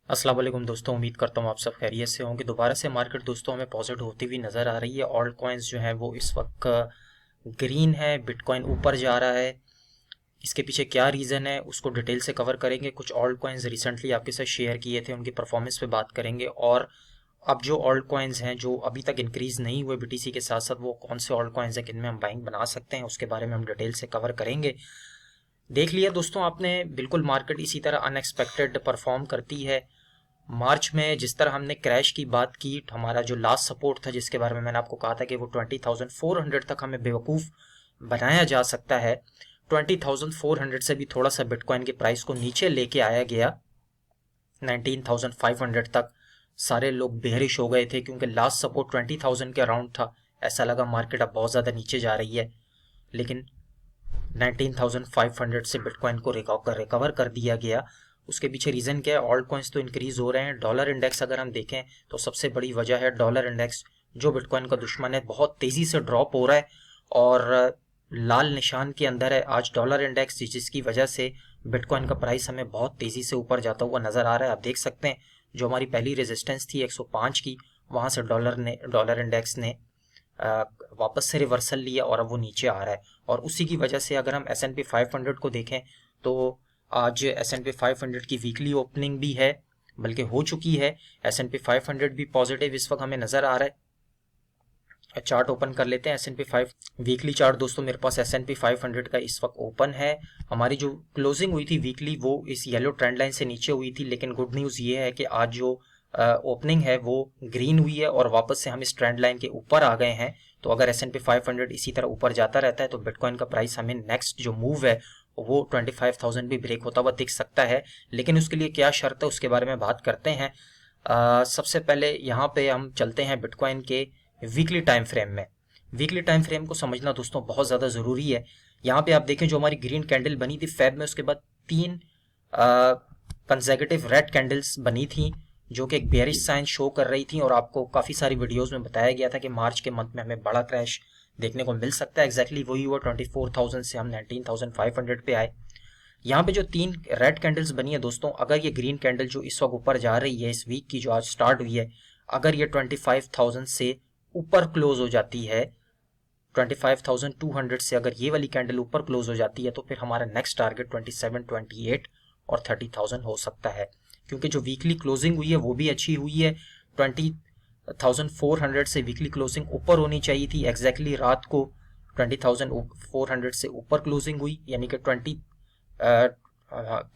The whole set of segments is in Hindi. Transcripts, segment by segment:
अस्सलाम वालेकुम दोस्तों, उम्मीद करता हूँ आप सब खैरियत से होंगे। दोबारा से मार्केट दोस्तों हमें पॉजिटिव होती हुई नज़र आ रही है। ऑल्ट कॉइन्स जो हैं वो इस वक्त ग्रीन है, बिटकॉइन ऊपर जा रहा है। इसके पीछे क्या रीज़न है उसको डिटेल से कवर करेंगे। कुछ ऑल्ट कॉइन्स रिसेंटली आपके साथ शेयर किए थे, उनकी परफॉर्मेंस पे बात करेंगे। और अब जो ऑल्ट कॉइन्स हैं जो अभी तक इंक्रीज़ नहीं हुए बीटीसी के साथ साथ, वो कौन से ऑल्ट कॉइन्स हैं जिनमें हम बाइंग बना सकते हैं, उसके बारे में हम डिटेल से कवर करेंगे। देख लिया दोस्तों आपने, बिल्कुल मार्केट इसी तरह अनएक्सपेक्टेड परफॉर्म करती है। मार्च में जिस तरह हमने क्रैश की बात की, हमारा जो लास्ट सपोर्ट था जिसके बारे में मैंने आपको कहा था कि वो 20,400 तक हमें बेवकूफ़ बनाया जा सकता है, 20,400 से भी थोड़ा सा बिटकॉइन के प्राइस को नीचे लेके आया गया 19,500 तक। सारे लोग बेहरिश हो गए थे क्योंकि लास्ट सपोर्ट 20,000 के अराउंड था। ऐसा लगा मार्केट अब बहुत ज़्यादा नीचे जा रही है, लेकिन 19,500 से बिटकॉइन को रिकवर कर दिया गया। उसके पीछे रीज़न क्या है? ऑल्ट कॉइन्स तो इंक्रीज हो रहे हैं। डॉलर इंडेक्स अगर हम देखें तो सबसे बड़ी वजह है डॉलर इंडेक्स, जो बिटकॉइन का दुश्मन है, बहुत तेज़ी से ड्रॉप हो रहा है और लाल निशान के अंदर है आज डॉलर इंडेक्स, जिसकी वजह से बिटकॉइन का प्राइस हमें बहुत तेज़ी से ऊपर जाता हुआ नज़र आ रहा है। आप देख सकते हैं जो हमारी पहली रेजिस्टेंस थी 105 की, वहाँ से डॉलर इंडेक्स ने वापस से रिवर्सल लिया और अब वो नीचे आ रहा है। और उसी की वजह से अगर हम S&P 500 को देखें तो आज S&P 500 की वीकली ओपनिंग भी है, बल्कि हो चुकी है। S&P 500 भी पॉजिटिव इस वक्त हमें नज़र आ रहा है। चार्ट ओपन कर लेते हैं S&P 5 वीकली चार्ट। दोस्तों मेरे पास S&P 500 का इस वक्त ओपन है। हमारी जो क्लोजिंग हुई थी वीकली वो इस येलो ट्रेंड लाइन से नीचे हुई थी, लेकिन गुड न्यूज़ ये है कि आज जो ओपनिंग है वो ग्रीन हुई है और वापस से हम इस ट्रेंड लाइन के ऊपर आ गए हैं। तो अगर S&P 500 इसी तरह ऊपर जाता रहता है तो बिटकॉइन का प्राइस हमें नेक्स्ट जो मूव है वो 25,000 भी ब्रेक होता हुआ दिख सकता है। लेकिन उसके लिए क्या शर्त है उसके बारे में बात करते हैं। सबसे पहले यहाँ पे हम चलते हैं बिटकॉइन के वीकली टाइम फ्रेम में। वीकली टाइम फ्रेम को समझना दोस्तों बहुत ज़्यादा ज़रूरी है। यहाँ पे आप देखें जो हमारी ग्रीन कैंडल बनी थी फेब में, उसके बाद 3 कंसेक्यूटिव रेड कैंडल्स बनी थी जो कि एक बेयरिश साइन शो कर रही थी और आपको काफ़ी सारी वीडियोस में बताया गया था कि मार्च के मंथ में हमें बड़ा क्रैश देखने को मिल सकता है। एग्जैक्टली वही हुआ, 24,000 से हम 19,500 पे आए। यहाँ पे जो 3 रेड कैंडल्स बनी है दोस्तों, अगर ये ग्रीन कैंडल जो इस वक्त ऊपर जा रही है इस वीक की जो आज स्टार्ट हुई है, अगर ये 25,000 से ऊपर क्लोज हो जाती है, 25,200 से अगर ये वाली कैंडल ऊपर क्लोज हो जाती है तो फिर हमारा नेक्स्ट टारगेट 27, 28 और 30,000 हो सकता है। क्योंकि जो वीकली क्लोजिंग हुई है वो भी अच्छी हुई है। 20,400 से वीकली क्लोजिंग ऊपर होनी चाहिए थी। एग्जैक्टली रात को 20,400 से ऊपर क्लोजिंग हुई, यानी कि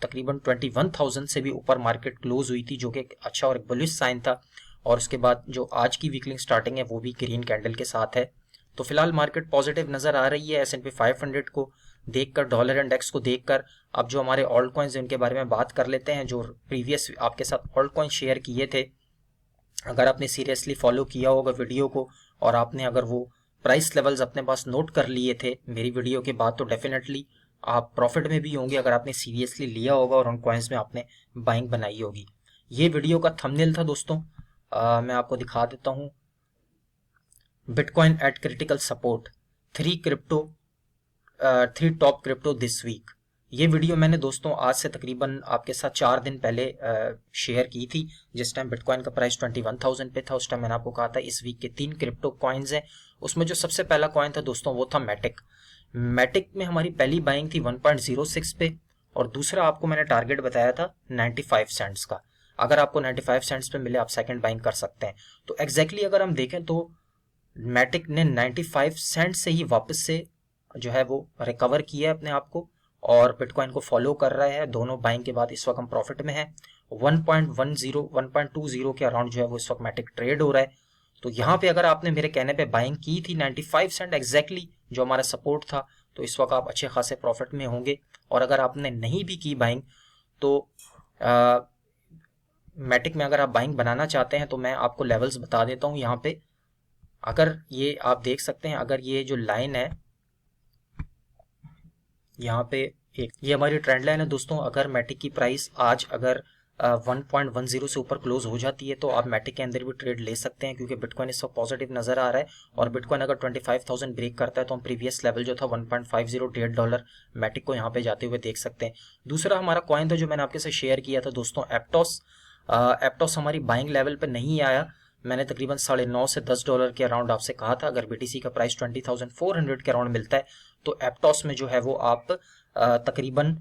तकरीबन 21,000 से भी ऊपर मार्केट क्लोज हुई थी, जो कि एक अच्छा और एक बुलिश साइन था। और उसके बाद जो आज की वीकली स्टार्टिंग है वो भी ग्रीन कैंडल के साथ है। तो फिलहाल मार्केट पॉजिटिव नजर आ रही है S&P 500 को देखकर, डॉलर इंडेक्स को देखकर। अब जो हमारे ऑल्ट कॉइन्स हैं उनके बारे में बात कर लेते हैं। जो प्रीवियस आपके साथ ऑल्ट कॉइन शेयर किए थे, अगर आपने सीरियसली फॉलो किया होगा वीडियो को और आपने अगर वो प्राइस लेवल्स अपने पास नोट कर लिए थे मेरी वीडियो के बाद, तो डेफिनेटली आप प्रॉफिट में भी होंगे अगर आपने सीरियसली लिया होगा और उन कॉइन्स में आपने बाइंग बनाई होगी। ये वीडियो का थंबनेल था दोस्तों। मैं आपको दिखा देता हूँ। Bitcoin at critical support, 3 top crypto this week. ये वीडियो मैंने दोस्तों आज से तकरीबन आपके साथ 4 दिन पहले शेयर की थी, जिस टाइम बिटकॉइन का प्राइस 21,000 पे था। उस टाइम मैंने आपको कहा था इस वीक के 3 क्रिप्टो कॉइन्स हैं। उसमें जो सबसे पहला कॉइन था दोस्तों वो था मैटिक। मैटिक में हमारी पहली बाइंग थी 1.06 पे और दूसरा आपको मैंने टारगेट बताया था 95 सेंट्स का। अगर आपको 95 सेंट्स पे मिले आप सेकंड बाइंग कर सकते हैं। तो एग्जैक्टली अगर हम देखें तो मैटिक ने 95 सेंट से ही वापस से जो है वो रिकवर किया है अपने आप को और बिटकॉइन को फॉलो कर रहा है। दोनों बाइंग के बाद इस वक्त हम प्रॉफिट में हैं। 1.20 के अराउंड जो है वो इस वक्त मैटिक ट्रेड हो रहा है। तो यहाँ पे अगर आपने मेरे कहने पे बाइंग की थी 95 सेंट एग्जैक्टली जो हमारा सपोर्ट था, तो इस वक्त आप अच्छे खासे प्रॉफिट में होंगे। और अगर आपने नहीं भी की बाइंग तो मैटिक में अगर आप बाइंग बनाना चाहते हैं तो मैं आपको लेवल्स बता देता हूँ। यहाँ पे अगर ये आप देख सकते हैं, अगर ये जो लाइन है यहाँ पे एक ये हमारी ट्रेंड लाइन है दोस्तों। अगर मैटिक की प्राइस आज अगर 1.10 से ऊपर क्लोज हो जाती है तो आप मैटिक के अंदर भी ट्रेड ले सकते हैं, क्योंकि बिटकॉइन इस वक्त पॉजिटिव नजर आ रहा है। और बिटकॉइन अगर 25,000 ब्रेक करता है तो हम प्रीवियस लेवल जो था 1.50 $1.5 मैटिक को यहाँ पे जाते हुए देख सकते हैं। दूसरा हमारा कॉइन था जो मैंने आपके साथ शेयर किया था दोस्तों, एप्टोस। एप्टोस हमारी बाइंग लेवल पे नहीं आया। मैंने तकरीबन $9.5 से $10 के अराउंड आपसे कहा था। अगर BTC का प्राइस 20,400 के अराउंड मिलता है तो एप्टोस में जो है वो आप तकरीबन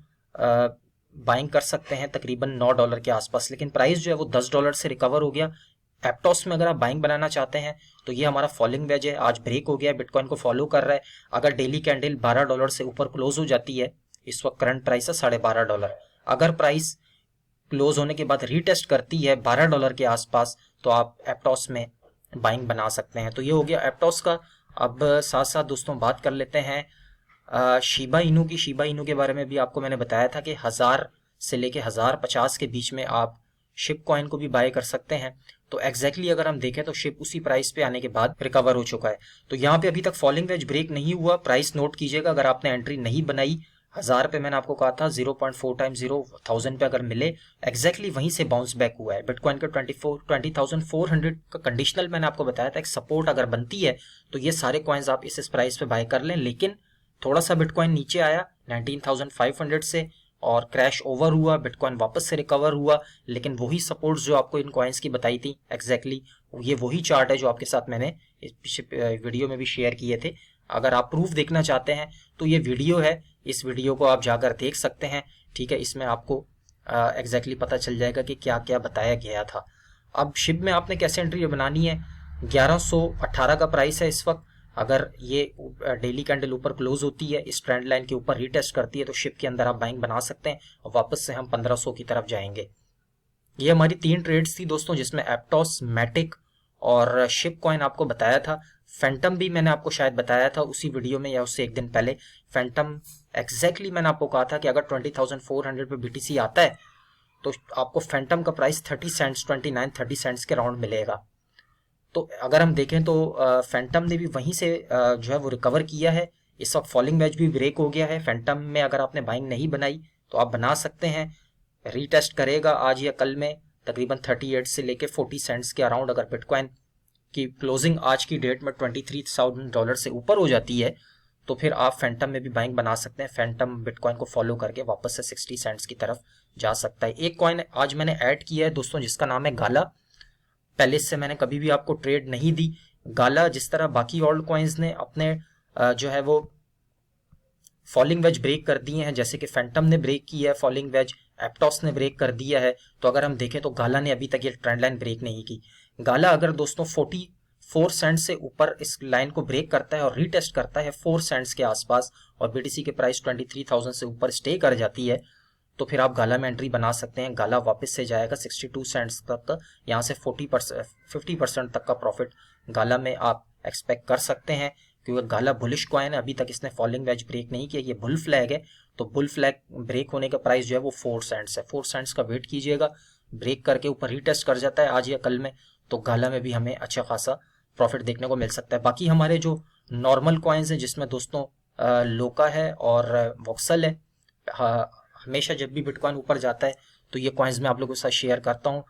बाइंग कर सकते हैं तकरीबन $9 के आसपास। लेकिन प्राइस जो है वो $10 से रिकवर हो गया। एप्टोस में अगर आप बाइंग बनाना चाहते हैं तो ये हमारा फॉलिंग वेज है, आज ब्रेक हो गया है, बिटकॉइन को फॉलो कर रहा है। अगर डेली कैंडल $12 से ऊपर क्लोज हो जाती है, इस वक्त करंट प्राइस है $12.5, अगर प्राइस क्लोज होने के बाद रीटेस्ट करती है $12 के आसपास तो आप एप्टोस में बाइंग बना सकते हैं। तो ये हो गया एप्टोस का। अब साथ साथ दोस्तों बात कर लेते हैं शिबा इनू की। शिबा इनू के बारे में भी आपको मैंने बताया था कि 1000 से लेके 1050 के बीच में आप शिप कॉइन को भी बाय कर सकते हैं। तो एग्जैक्टली अगर हम देखें तो शिप उसी प्राइस पे आने के बाद रिकवर हो चुका है। तो यहाँ पे अभी तक फॉलिंग वेज ब्रेक नहीं हुआ। प्राइस नोट कीजिएगा, अगर आपने एंट्री नहीं बनाई 1000 पे, मैंने आपको कहा था 0.4 टाइम 1000 पे अगर मिले, एग्जैक्टली वहीं से बाउंस बैक हुआ है। बिटकॉइन का 20,400 का कंडीशनल मैंने आपको बताया था, एक सपोर्ट अगर बनती है तो ये सारे कॉइन्स आप इस प्राइस पे बाय कर लें। लेकिन थोड़ा सा बिटकॉइन नीचे आया 19,500 से और क्रैश ओवर हुआ, बिटकॉइन वापस से रिकवर हुआ। लेकिन वही सपोर्ट्स जो आपको इन कॉइन्स की बताई थी एग्जैक्टली ये वही चार्ट है जो आपके साथ मैंने इस वीडियो में भी शेयर किए थे। अगर आप प्रूफ देखना चाहते हैं तो ये वीडियो है, इस वीडियो को आप जाकर देख सकते हैं। ठीक है, इसमें आपको एग्जैक्टली पता चल जाएगा कि क्या क्या बताया गया था। अब शिप में आपने कैसे एंट्री बनानी है, 1118 का प्राइस है इस वक्त। अगर ये डेली कैंडल ऊपर क्लोज होती है, इस ट्रेंड लाइन के ऊपर रीटेस्ट करती है तो शिप के अंदर आप बाइंग बना सकते हैं और वापस से हम 1500 की तरफ जाएंगे। ये हमारी 3 ट्रेड्स थी दोस्तों, जिसमें एप्टोस, मैटिक और शिप कॉइन आपको बताया था। फैंटम भी मैंने आपको शायद बताया था उसी वीडियो में या उससे एक दिन पहले। फैंटम एग्जैक्टली मैंने आपको कहा था कि अगर 20,400 पे BTC आता है तो आपको फैंटम का प्राइस 30 सेंट्स 29-30 सेंट्स के राउंड मिलेगा। तो अगर हम देखें तो फैंटम ने भी वहीं से जो है वो रिकवर किया है। इस वक्त फॉलिंग वेज भी ब्रेक हो गया है। फैंटम में अगर आपने बाइंग नहीं बनाई तो आप बना सकते हैं, रीटेस्ट करेगा आज या कल में तकरीबन 38 से लेके 40 सेंट्स के अराउंड। अगर बिटकॉइन की क्लोजिंग आज की डेट में $23,000 से ऊपर हो जाती है तो फिर आप फैंटम में भी बाइंग बना सकते हैं। फैंटम बिटकॉइन को फॉलो करके वापस से 60 सेंट्स की तरफ जा सकता है। एक कॉइन आज मैंने ऐड किया है दोस्तों जिसका नाम है गाला। पहले इससे मैंने कभी भी आपको ट्रेड नहीं दी। गाला जिस तरह बाकी ऑल्ट कॉइन्स ने अपने जो है वो फॉलिंग वेज ब्रेक कर दिए हैं, जैसे कि फैंटम ने ब्रेक किया है फॉलिंग वेज, एप्टोस ने ब्रेक कर दिया है, तो अगर हम देखें तो गाला ने अभी तक ये ट्रेंड लाइन ब्रेक नहीं की। गाला अगर दोस्तों 44 सेंट से ऊपर इस लाइन को ब्रेक करता है और रीटेस्ट करता है 4 सेंट्स के आसपास और BTC के प्राइस 23,000 से ऊपर स्टे कर जाती है तो फिर आप गाला में एंट्री बना सकते हैं। गाला वापस से जाएगा 62 सेंट्स तक, यहाँ से 50% तक का प्रॉफिट गाला में आप एक्सपेक्ट कर सकते हैं, क्योंकि गाला बुलिश कॉइन है। अभी तक इसने फॉलिंग वेज ब्रेक नहीं किया, ये बुल फ्लैग है। तो बुल फ्लैग ब्रेक होने का प्राइस जो है वो 4 सेंट्स है। 4 सेंट्स का वेट कीजिएगा, ब्रेक करके ऊपर रीटेस्ट कर जाता है आज या कल में तो गाला में भी हमें अच्छा खासा प्रॉफिट देखने को मिल सकता है। बाकी हमारे जो नॉर्मल कॉइन्स हैं जिसमें दोस्तों लोका है और वॉक्सल है, हमेशा जब भी बिटकॉइन ऊपर जाता है तो ये कॉइन्स मैं आप लोगों के साथ शेयर करता हूँ।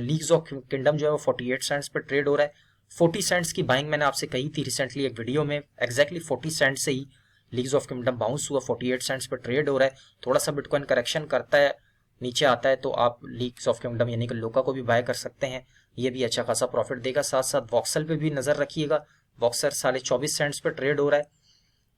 लीग्स ऑफ किंगडम जो है वो 48 सेंट्स पर ट्रेड हो रहा है। 40 सेंट्स की बाइंग मैंने आपसे कही थी रिसेंटली एक वीडियो में, एग्जैक्टली 40 सेंट से ही लीग्स ऑफ किंगडम बाउंस हुआ, 48 सेंट्स पर ट्रेड हो रहा है। थोड़ा सा बिटकॉइन करेक्शन करता है, नीचे आता है तो आप लीग्स ऑफ किंगडम यानी कि लोका को भी बाय कर सकते हैं, ये भी अच्छा खासा प्रॉफिट देगा। साथ साथ वॉक्सल पे भी नजर रखिएगा, वॉक्सर 24.5 सेंट्स पर ट्रेड हो रहा है।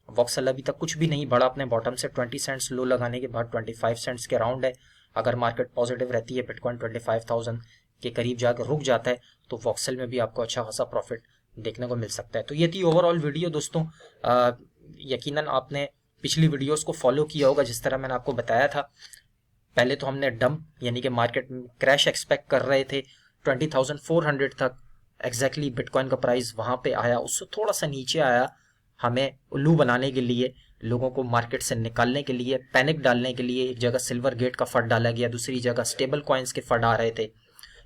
वॉक्सल अभी तक कुछ भी नहीं बढ़ा अपने बॉटम से, 20 सेंट्स लो लगाने के बाद 25 सेंट्स के राउंड है। अगर मार्केट पॉजिटिव रहती है, बिटकॉइन 25,000 के करीब जाकर रुक जाता है तो वॉक्सल में भी आपको अच्छा खासा प्रॉफिट देखने को मिल सकता है। तो ये थी ओवरऑल वीडियो दोस्तों। यकीनन आपने पिछली वीडियोस को फॉलो किया होगा जिस तरह मैंने आपको बताया था। पहले तो हमने डंप यानी कि मार्केट में क्रैश एक्सपेक्ट कर रहे थे 20,400 तक, एग्जैक्टली बिटकॉइन का प्राइस वहां पे आया, उससे थोड़ा सा नीचे आया, हमें उल्लू बनाने के लिए, लोगों को मार्केट से निकालने के लिए, पैनिक डालने के लिए। एक जगह सिल्वर गेट का फंड डाला गया, दूसरी जगह स्टेबल कॉइन्स के फंड आ रहे थे।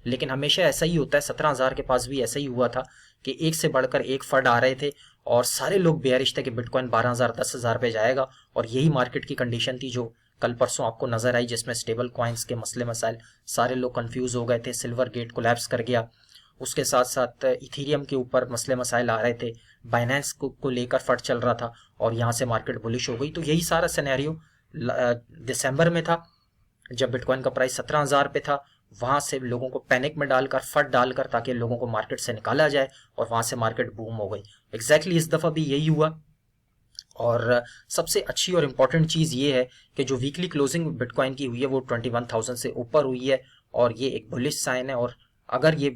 लेकिन हमेशा ऐसा ही होता है, 17,000 के पास भी ऐसा ही हुआ था कि एक से बढ़कर एक फंड आ रहे थे और सारे लोग बेयरिश थे कि बिटकॉइन 12,000 10,000 पे जाएगा। और यही मार्केट की कंडीशन थी जो कल परसों आपको नजर आई, जिसमें स्टेबल कॉइन्स के मसले मसाइल, सारे लोग कंफ्यूज हो गए थे, सिल्वर गेट कोलैप्स कर गया, उसके साथ साथ इथेरियम के ऊपर मसले मसाइल आ रहे थे, बाइनेंस को लेकर फट चल रहा था और यहाँ से मार्केट बुलिश हो गई। तो यही सारा सिनेरियो दिसंबर में था जब बिटकॉइन का प्राइस 17,000 पे था वहां से लोगों को पैनिक में डालकर, फट डालकर, ताकि लोगों को मार्केट से निकाला जाए और वहां से मार्केट बूम हो गई। एग्जैक्टली इस दफा भी यही हुआ। और सबसे अच्छी और इम्पॉर्टेंट चीज़ ये है कि जो वीकली क्लोजिंग बिटकॉइन की हुई है वो 21,000 से ऊपर हुई है, और ये एक बुलिश साइन है। और अगर ये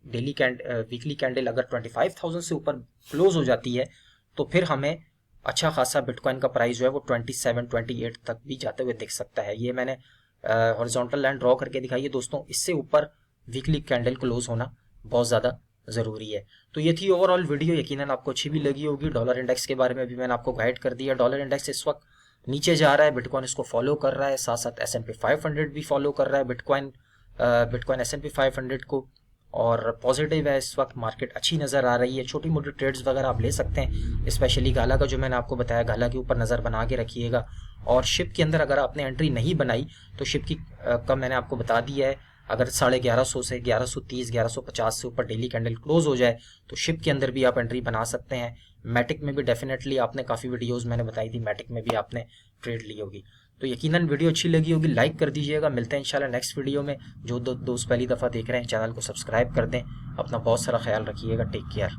वीकली कैंडल अगर 25,000 से ऊपर क्लोज हो जाती है तो फिर हमें अच्छा खासा बिटकॉइन का प्राइस जो है वो 27-28 तक भी जाते हुए दिख सकता है। ये मैंने हॉरिजॉन्टल लाइन ड्रॉ करके दिखाई है दोस्तों। इससे ऊपर वीकली कैंडल क्लोज होना बहुत ज़्यादा ज़रूरी है। तो ये थी ओवरऑल वीडियो, यकीनन आपको अच्छी भी लगी होगी। डॉलर इंडेक्स के बारे में भी मैंने आपको गाइड कर दिया। डॉलर इंडेक्स इस वक्त नीचे जा रहा है, बिटकॉइन इसको फॉलो कर रहा है, साथ साथ S&P 500 भी फॉलो कर रहा है बिटकॉइन S&P 500 को, और पॉजिटिव है इस वक्त, मार्केट अच्छी नज़र आ रही है। छोटी मोटी ट्रेड्स वगैरह आप ले सकते हैं, स्पेशली गाला का जो मैंने आपको बताया, गाला के ऊपर नज़र बना के रखिएगा। और शिप के अंदर अगर आपने एंट्री नहीं बनाई तो शिप की का मैंने आपको बता दिया है, अगर 1150 से 1130 1150 से ऊपर डेली कैंडल क्लोज हो जाए तो शिप के अंदर भी आप एंट्री बना सकते हैं। मैटिक में भी डेफिनेटली आपने काफ़ी वीडियोस मैंने बताई थी, मैटिक में भी आपने ट्रेड ली होगी। तो यकीनन वीडियो अच्छी लगी होगी, लाइक कर दीजिएगा। मिलते हैं इंशाल्लाह नेक्स्ट वीडियो में। जो दोस्त पहली दफ़ा देख रहे हैं चैनल को सब्सक्राइब कर दें। अपना बहुत सारा ख्याल रखिएगा। Take care.